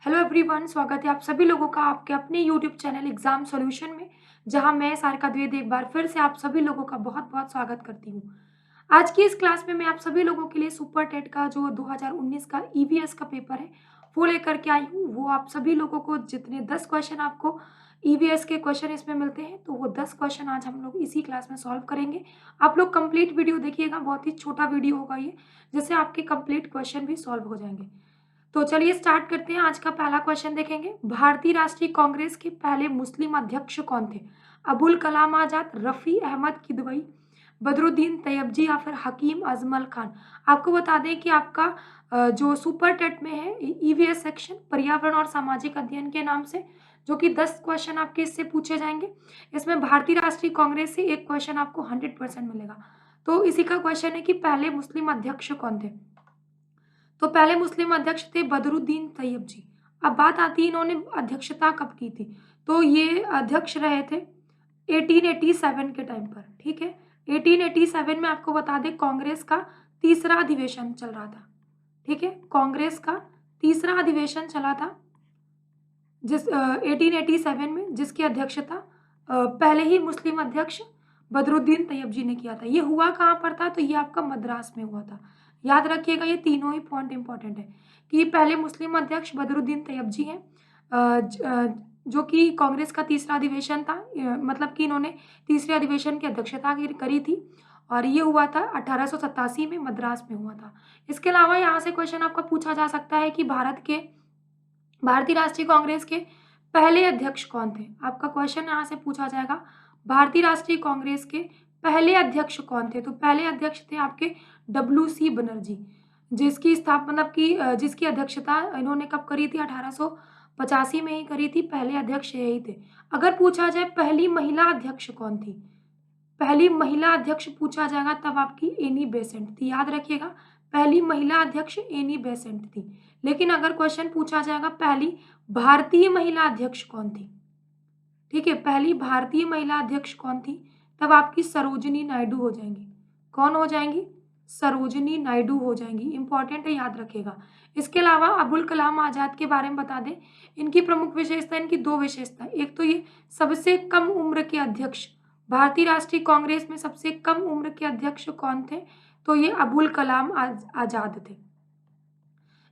Hello everyone, स्वागत है आप सभी लोगों का आपके अपने यूट्यूब चैनल एग्जाम सॉल्यूशन में। जहां मैं सारिका द्विवेदी एक बार फिर से आप सभी लोगों का बहुत बहुत स्वागत करती हूं। आज की इस क्लास में मैं आप सभी लोगों के लिए सुपर टेट का जो 2019 का ईवीएस का पेपर है वो लेकर के आई हूँ। वो आप सभी लोगों को जितने 10 क्वेश्चन आपको ईवीएस के क्वेश्चन इसमें मिलते हैं, तो वो 10 क्वेश्चन आज हम लोग इसी क्लास में सॉल्व करेंगे। आप लोग कंप्लीट वीडियो देखिएगा, बहुत ही छोटा वीडियो होगा ये, जिससे आपके कंप्लीट क्वेश्चन भी सॉल्व हो जाएंगे। तो चलिए स्टार्ट करते हैं। आज का पहला क्वेश्चन देखेंगे। भारतीय राष्ट्रीय कांग्रेस के पहले मुस्लिम अध्यक्ष कौन थे? अबुल कलाम आजाद, रफी अहमद किदवई, बदरुद्दीन तैयबजी या फिर हकीम अजमल खान। आपको बता दें कि आपका जो सुपर टेट में है ईवीएस सेक्शन पर्यावरण और सामाजिक अध्ययन के नाम से, जो कि 10 क्वेश्चन आपके इससे पूछे जाएंगे। इसमें भारतीय राष्ट्रीय कांग्रेस से एक क्वेश्चन आपको 100% मिलेगा। तो इसी का क्वेश्चन है कि पहले मुस्लिम अध्यक्ष कौन थे? तो पहले मुस्लिम अध्यक्ष थे बदरुद्दीन तैयबजी। अब बात आती है इन्होंने अध्यक्षता कब की थी? तो ये अध्यक्ष रहे थे 1887 के टाइम पर, ठीक है। 1887 में आपको बता दें कांग्रेस का तीसरा अधिवेशन चल रहा था, ठीक है। कांग्रेस का तीसरा अधिवेशन चला था 1887 में, जिसकी अध्यक्षता पहले ही मुस्लिम अध्यक्ष बदरुद्दीन तैयबजी ने किया था। ये हुआ कहाँ पर था? तो ये आपका मद्रास में हुआ था। याद रखिएगा, ये तीनों ही पॉइंट इंपॉर्टेंट है कि पहले मुस्लिम अध्यक्ष बदरुद्दीन तैयबजी हैं, जो कि कांग्रेस का तीसरा अधिवेशन था, मतलब कि इन्होंने तीसरे अधिवेशन की अध्यक्षता करी थी और ये हुआ था 1887 में, मद्रास में हुआ था। इसके अलावा यहाँ से क्वेश्चन आपका पूछा जा सकता है कि भारतीय राष्ट्रीय कांग्रेस के पहले अध्यक्ष कौन थे? आपका क्वेश्चन यहाँ से पूछा जाएगा, भारतीय राष्ट्रीय कांग्रेस के पहले अध्यक्ष कौन थे? तो पहले अध्यक्ष थे आपके डब्ल्यू.सी. बनर्जी, जिसकी स्थापना मतलब कि जिसकी अध्यक्षता इन्होंने कब करी थी? 1885 में ही करी थी। पहले अध्यक्ष यही थे। अगर पूछा जाए पहली महिला अध्यक्ष कौन थी? पहली महिला अध्यक्ष पूछा जाएगा तब आपकी एनी बेसेंट थी। याद रखिएगा, पहली महिला अध्यक्ष एनी बेसेंट थी। लेकिन अगर क्वेश्चन पूछा जाएगा पहली भारतीय महिला अध्यक्ष कौन थी, ठीक है, पहली भारतीय महिला अध्यक्ष कौन थी, तब आपकी सरोजिनी नायडू हो जाएंगी। कौन हो जाएंगी? सरोजिनी नायडू हो जाएंगी। इंपॉर्टेंट है, याद रखेगा। इसके अलावा अबुल कलाम आजाद के बारे में बता दें। इनकी प्रमुख विशेषता, इनकी दो विशेषता। एक तो ये सबसे कम उम्र के अध्यक्ष, भारतीय राष्ट्रीय कांग्रेस में सबसे कम उम्र के अध्यक्ष कौन थे? तो ये अबुल कलाम आजाद थे।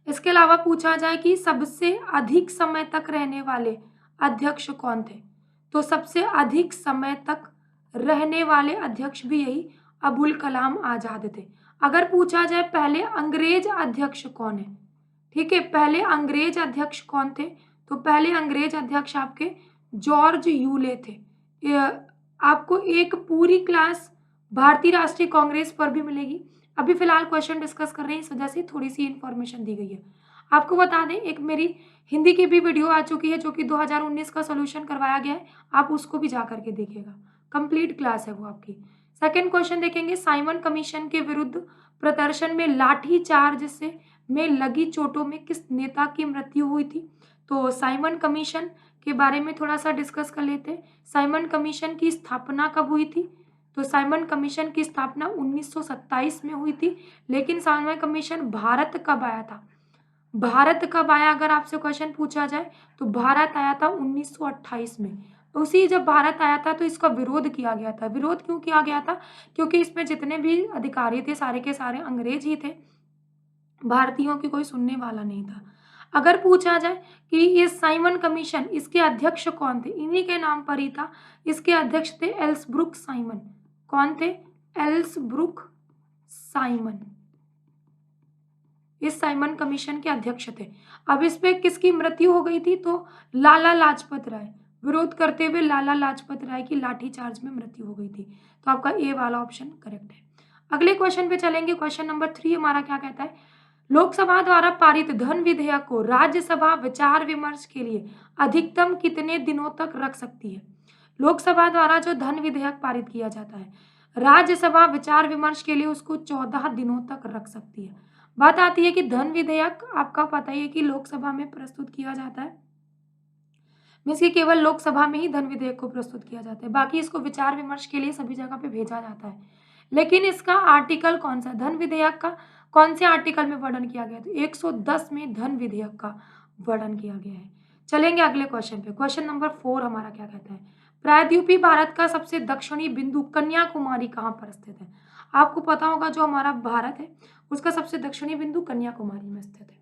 इसके अलावा पूछा जाए कि सबसे अधिक समय तक रहने वाले अध्यक्ष कौन थे? तो सबसे अधिक समय तक रहने वाले अध्यक्ष भी यही अबुल कलाम आजाद थे। अगर पूछा जाए पहले अंग्रेज अध्यक्ष कौन है, ठीक है, पहले अंग्रेज अध्यक्ष कौन थे? तो पहले अंग्रेज अध्यक्छ आपके जॉर्ज यूले थे। आपको एक पूरी क्लास भारतीय राष्ट्रीय कांग्रेस पर भी मिलेगी। अभी फिलहाल क्वेश्चन डिस्कस कर रहे हैं, इस वजह से थोड़ी सी इन्फॉर्मेशन दी गई है। आपको बता दें, एक मेरी हिंदी की भी वीडियो आ चुकी है जो कि 2019 का सोल्यूशन करवाया गया है। आप उसको भी जा करके देखिएगा, कंप्लीट क्लास है वो आपकी। सेकंड क्वेश्चन देखेंगे, साइमन कमीशन के विरुद्ध प्रदर्शन में लाठी चार्ज से में लगी चोटों में किस नेता की मृत्यु हुई थी? तो साइमन कमीशन के बारे में थोड़ा सा डिस्कस कर लेते हैं। साइमन कमीशन की स्थापना कब हुई थी? तो साइमन कमीशन की स्थापना 1927 में हुई थी। लेकिन साइमन कमीशन भारत कब आया था? भारत कब आया अगर आपसे क्वेश्चन पूछा जाए, तो भारत आया था 1928 में। उसी जब भारत आया था तो इसका विरोध किया गया था। विरोध क्यों किया गया था? क्योंकि इसमें जितने भी अधिकारी थे सारे के सारे अंग्रेज ही थे, भारतीयों की कोई सुनने वाला नहीं था। अगर पूछा जाए कि ये साइमन कमीशन, इसके अध्यक्ष कौन थे? इन्हीं के नाम पर ही था। इसके अध्यक्ष थे एल्सब्रुक साइमन। कौन थे? एल्सब्रुक साइमन इस साइमन कमीशन के अध्यक्ष थे। अब इस पे किसकी मृत्यु हो गई थी? तो लाला लाजपत राय, विरोध करते हुए लाला लाजपत राय की लाठीचार्ज में मृत्यु हो गई थी। तो आपका ए वाला ऑप्शन करेक्ट है। अगले क्वेश्चन पे चलेंगे। क्वेश्चन नंबर 3 हमारा क्या कहता है? लोकसभा द्वारा पारित धन विधेयक को राज्यसभा विचार विमर्श के लिए अधिकतम कितने दिनों तक रख सकती है? लोकसभा द्वारा जो धन विधेयक पारित किया जाता है, राज्यसभा विचार विमर्श के लिए उसको 14 दिनों तक रख सकती है। बात आती है कि धन विधेयक आपका पता ही है कि लोकसभा में प्रस्तुत किया जाता है, मीन्स कि केवल लोकसभा में ही धन विधेयक को प्रस्तुत किया जाता है, बाकी इसको विचार विमर्श के लिए सभी जगह पे भेजा जाता है। लेकिन इसका आर्टिकल कौन सा, धन विधेयक का कौन से आर्टिकल में वर्णन किया गया? तो 110 में धन विधेयक का वर्णन किया गया है। चलेंगे अगले क्वेश्चन पे। क्वेश्चन नंबर 4 हमारा क्या कहता है? प्रायद्वीपीय भारत का सबसे दक्षिणी बिंदु कन्याकुमारी कहाँ पर स्थित है? आपको पता होगा जो हमारा भारत है उसका सबसे दक्षिणी बिंदु कन्याकुमारी में स्थित है।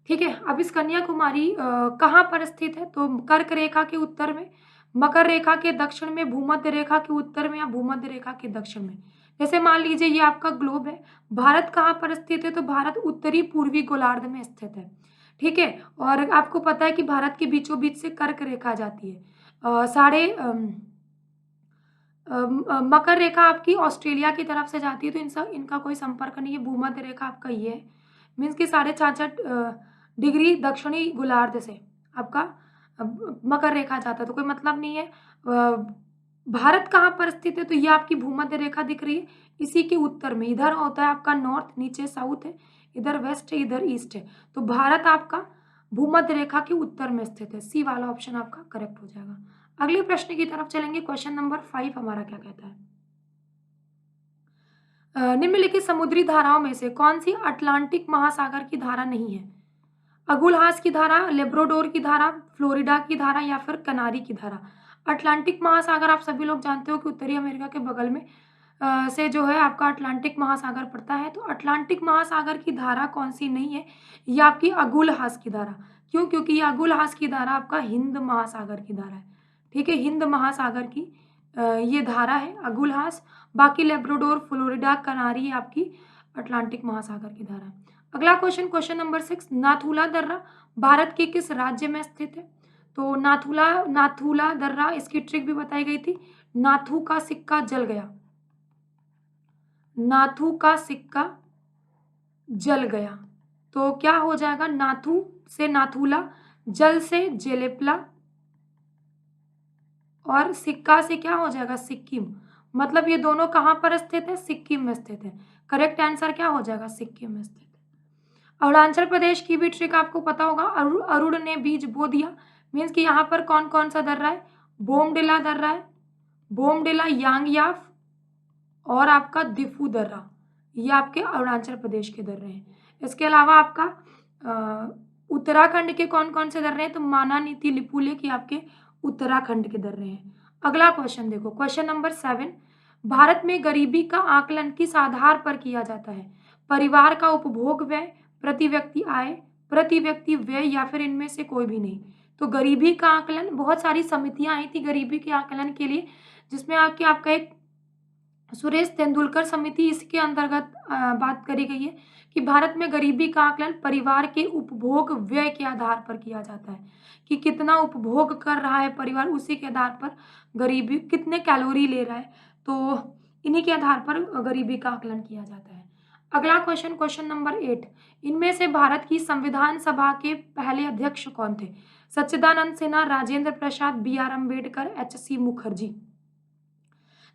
ठीक है, अब इस कन्याकुमारी कहाँ पर स्थित है? तो कर्क रेखा के उत्तर में, मकर रेखा के दक्षिण में, भूमध्य रेखा के उत्तर में या भूमध्य रेखा के दक्षिण में। जैसे मान लीजिए ये आपका ग्लोब है, भारत कहाँ पर स्थित है? तो भारत उत्तरी पूर्वी गोलार्ध में स्थित है। ठीक है, और आपको पता है कि भारत के बीचों बीच से कर्क रेखा जाती है। साढ़े मकर रेखा आपकी ऑस्ट्रेलिया की तरफ से जाती है, तो इनका कोई संपर्क नहीं है। भूमध्य रेखा आपका ये है, मीन्स कि 66.5 डिग्री दक्षिणी गोलार्ध से आपका मकर रेखा जाता है, तो कोई मतलब नहीं है। भारत कहाँ पर स्थित है? तो ये आपकी भूमध्य रेखा दिख रही है, इसी के उत्तर में। इधर होता है आपका नॉर्थ, नीचे साउथ है, इधर वेस्ट है, इधर ईस्ट है। तो भारत आपका भूमध्य रेखा के उत्तर में स्थित है। सी वाला ऑप्शन आपका करेक्ट हो जाएगा। अगले प्रश्न की तरफ चलेंगे। क्वेश्चन नंबर 5 हमारा क्या कहता है? निम्नलिखित समुद्री धाराओं में से कौन सी अटलांटिक महासागर की धारा नहीं है? अगुलहास की धारा, लेब्राडोर की धारा, फ्लोरिडा की धारा या फिर कनारी की धारा। अटलांटिक महासागर आप सभी लोग जानते हो कि उत्तरी अमेरिका के बगल में से जो है आपका अटलांटिक महासागर पड़ता है। तो अटलांटिक महासागर की धारा कौन सी नहीं है? ये आपकी अगुलहास की धारा। क्यों? क्योंकि ये अगुलहास की धारा आपका हिंद महासागर की धारा है। ठीक है, हिंद महासागर की ये धारा है अगुलहास। बाकी लेब्राडोर, फ्लोरिडा, कनारी ये आपकी अटलांटिक महासागर की धारा है। अगला क्वेश्चन, क्वेश्चन नंबर 6, नाथुला दर्रा भारत के किस राज्य में स्थित है? तो नाथुला दर्रा, इसकी ट्रिक भी बताई गई थी। नाथू का सिक्का जल गया, नाथू का सिक्का जल गया, तो क्या हो जाएगा? नाथू से नाथुला, जल से जेलेपला, और सिक्का से क्या हो जाएगा? सिक्किम। मतलब ये दोनों कहाँ पर स्थित है? सिक्किम में स्थित है। करेक्ट आंसर क्या हो जाएगा? सिक्किम में स्थित है। अरुणाचल प्रदेश की भी ट्रिक आपको पता होगा। अरुण ने बीज बो दिया, मीन्स कि यहाँ पर कौन कौन सा दर्रा है? बोमडिला दर्रा है, बोमडिला, यांगयाफ और आपका दिफू दर्रा, ये आपके अरुणाचल प्रदेश के दर्रे हैं। इसके अलावा आपका उत्तराखंड के कौन कौन से दर्रे हैं? तो मानानीति, लिपुलेख ये आपके उत्तराखंड के दर्रे हैं। अगला क्वेश्चन देखो, क्वेश्चन नंबर 7, भारत में गरीबी का आकलन किस आधार पर किया जाता है? परिवार का उपभोग व्यय, प्रति व्यक्ति आय, प्रति व्यक्ति व्यय या फिर इनमें से कोई भी नहीं। तो गरीबी का आकलन, बहुत सारी समितियां आई थी गरीबी के आकलन के लिए, जिसमें आपका एक सुरेश तेंदुलकर समिति, इसके अंतर्गत बात करी गई है कि भारत में गरीबी का आकलन परिवार के उपभोग व्यय के आधार पर किया जाता है, कि कितना उपभोग कर रहा है परिवार, उसी के आधार पर गरीबी, कितने कैलोरी ले रहा है, तो इन्हीं के आधार पर गरीबी का आकलन किया जाता है। अगला क्वेश्चन, क्वेश्चन नंबर 8, इनमें से भारत की संविधान सभा के पहले अध्यक्ष कौन थे? सच्चिदानंद सिन्हा, राजेंद्र प्रसाद, बी.आर. अम्बेडकर, एच.सी. मुखर्जी।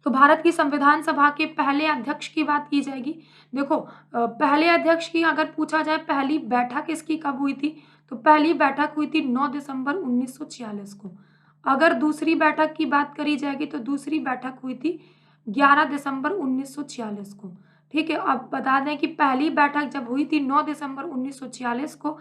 तो भारत की संविधान सभा के पहले अध्यक्ष की बात की जाएगी। देखो, पहले अध्यक्ष की अगर पूछा जाए पहली बैठक इसकी कब हुई थी? तो पहली बैठक हुई थी 9 दिसंबर 1946 को। अगर दूसरी बैठक की बात करी जाएगी तो दूसरी बैठक हुई थी 11 दिसंबर 1946 को। ठीक है, अब बता दें कि पहली बैठक जब हुई थी 9 दिसंबर 1946 को,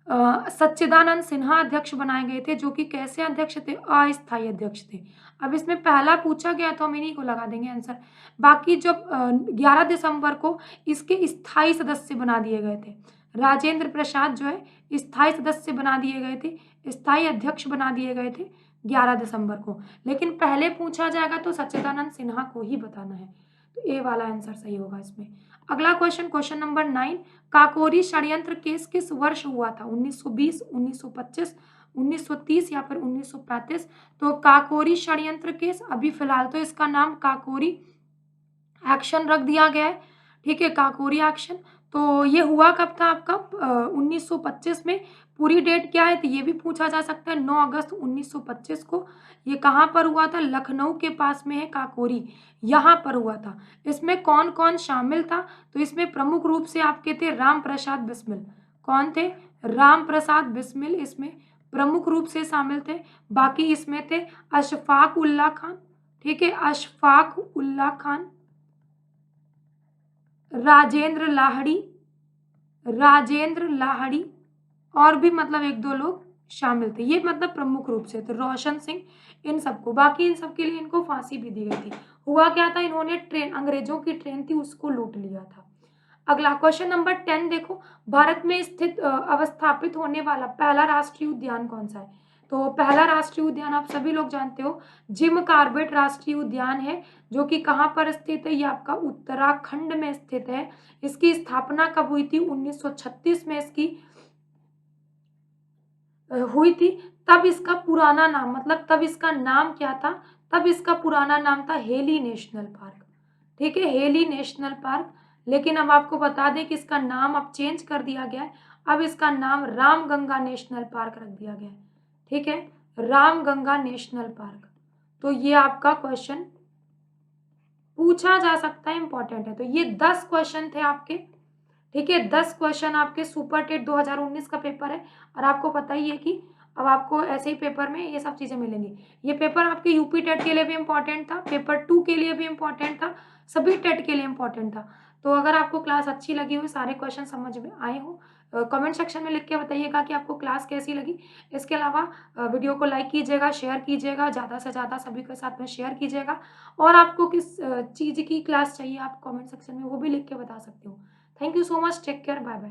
सच्चिदानंद सिन्हा अध्यक्ष बनाए गए थे, जो कि कैसे अध्यक्ष थे? अस्थायी अध्यक्ष थे। अब इसमें पहला पूछा गया तो हम इन्हीं को लगा देंगे आंसर। बाकी जब 11 दिसंबर को इसके स्थायी सदस्य बना दिए गए थे, राजेंद्र प्रसाद जो है स्थायी सदस्य बना दिए गए थे, स्थायी अध्यक्ष बना दिए गए थे 11 दिसंबर को। लेकिन पहले पूछा जाएगा तो सच्चिदानंद सिन्हा को ही बताना है, तो ए वाला आंसर सही होगा इसमें। अगला क्वेश्चन, क्वेश्चन नंबर 9, काकोरी षड्यंत्र केस किस वर्ष हुआ था? 1920, 1925, 1930 या फिर 1935। तो काकोरी षड्यंत्र केस, अभी फिलहाल तो इसका नाम काकोरी एक्शन रख दिया गया है। ठीक है, काकोरी एक्शन। तो ये हुआ कब था आपका? 1925 में। पूरी डेट क्या है तो ये भी पूछा जा सकता है। 9 अगस्त 1925 को। ये कहाँ पर हुआ था? लखनऊ के पास में है काकोरी, यहाँ पर हुआ था। इसमें कौन कौन शामिल था? तो इसमें प्रमुख रूप से आपके थे राम प्रसाद बिस्मिल। कौन थे? राम प्रसाद बिस्मिल इसमें प्रमुख रूप से शामिल थे। बाकी इसमें थे अशफाक उल्ला खान, ठीक है, अशफाक उल्ला खान, राजेंद्र लाहिड़ी, राजेंद्र लाहिड़ी और भी मतलब 1-2 लोग शामिल थे। ये मतलब प्रमुख रूप से थे, रोशन सिंह इन सबको। बाकी इन सब के लिए इनको फांसी भी दी गई थी। हुआ क्या था, इन्होंने ट्रेन, अंग्रेजों की ट्रेन थी उसको लूट लिया था। अगला क्वेश्चन नंबर 10 देखो, भारत में स्थित अवस्थापित होने वाला पहला राष्ट्रीय उद्यान कौन-सा है? तो पहला राष्ट्रीय उद्यान आप सभी लोग जानते हो, जिम कॉर्बेट राष्ट्रीय उद्यान है, जो कि कहाँ पर स्थित है? ये आपका उत्तराखंड में स्थित है। इसकी स्थापना कब हुई थी? 1936 में इसकी हुई थी। तब इसका पुराना नाम, मतलब तब इसका नाम क्या था? तब इसका पुराना नाम था हेली नेशनल पार्क। ठीक है, हेली नेशनल पार्क। लेकिन अब आपको बता दें कि इसका नाम अब चेंज कर दिया गया है। अब इसका नाम रामगंगा नेशनल पार्क रख दिया गया है। ठीक है, रामगंगा नेशनल पार्क। तो ये आपका क्वेश्चन पूछा जा सकता है, इंपॉर्टेंट है। तो ये 10 क्वेश्चन थे आपके। ठीक है, 10 क्वेश्चन आपके सुपर टेट 2019 का पेपर है। और आपको पता ही है कि अब आपको ऐसे ही पेपर में ये सब चीज़ें मिलेंगी। ये पेपर आपके यूपी टेट के लिए भी इम्पोर्टेंट था, पेपर 2 के लिए भी इम्पोर्टेंट था, सभी टेट के लिए इम्पोर्टेंट था। तो अगर आपको क्लास अच्छी लगी हो, सारे क्वेश्चन समझ में आए हो, कमेंट सेक्शन में लिख के बताइएगा कि आपको क्लास कैसी लगी। इसके अलावा वीडियो को लाइक कीजिएगा, शेयर कीजिएगा, ज़्यादा से ज़्यादा सभी के साथ में शेयर कीजिएगा। और आपको किस चीज़ की क्लास चाहिए, आप कमेंट सेक्शन में वो भी लिख के बता सकते हो। Thank you so much, take care, bye bye.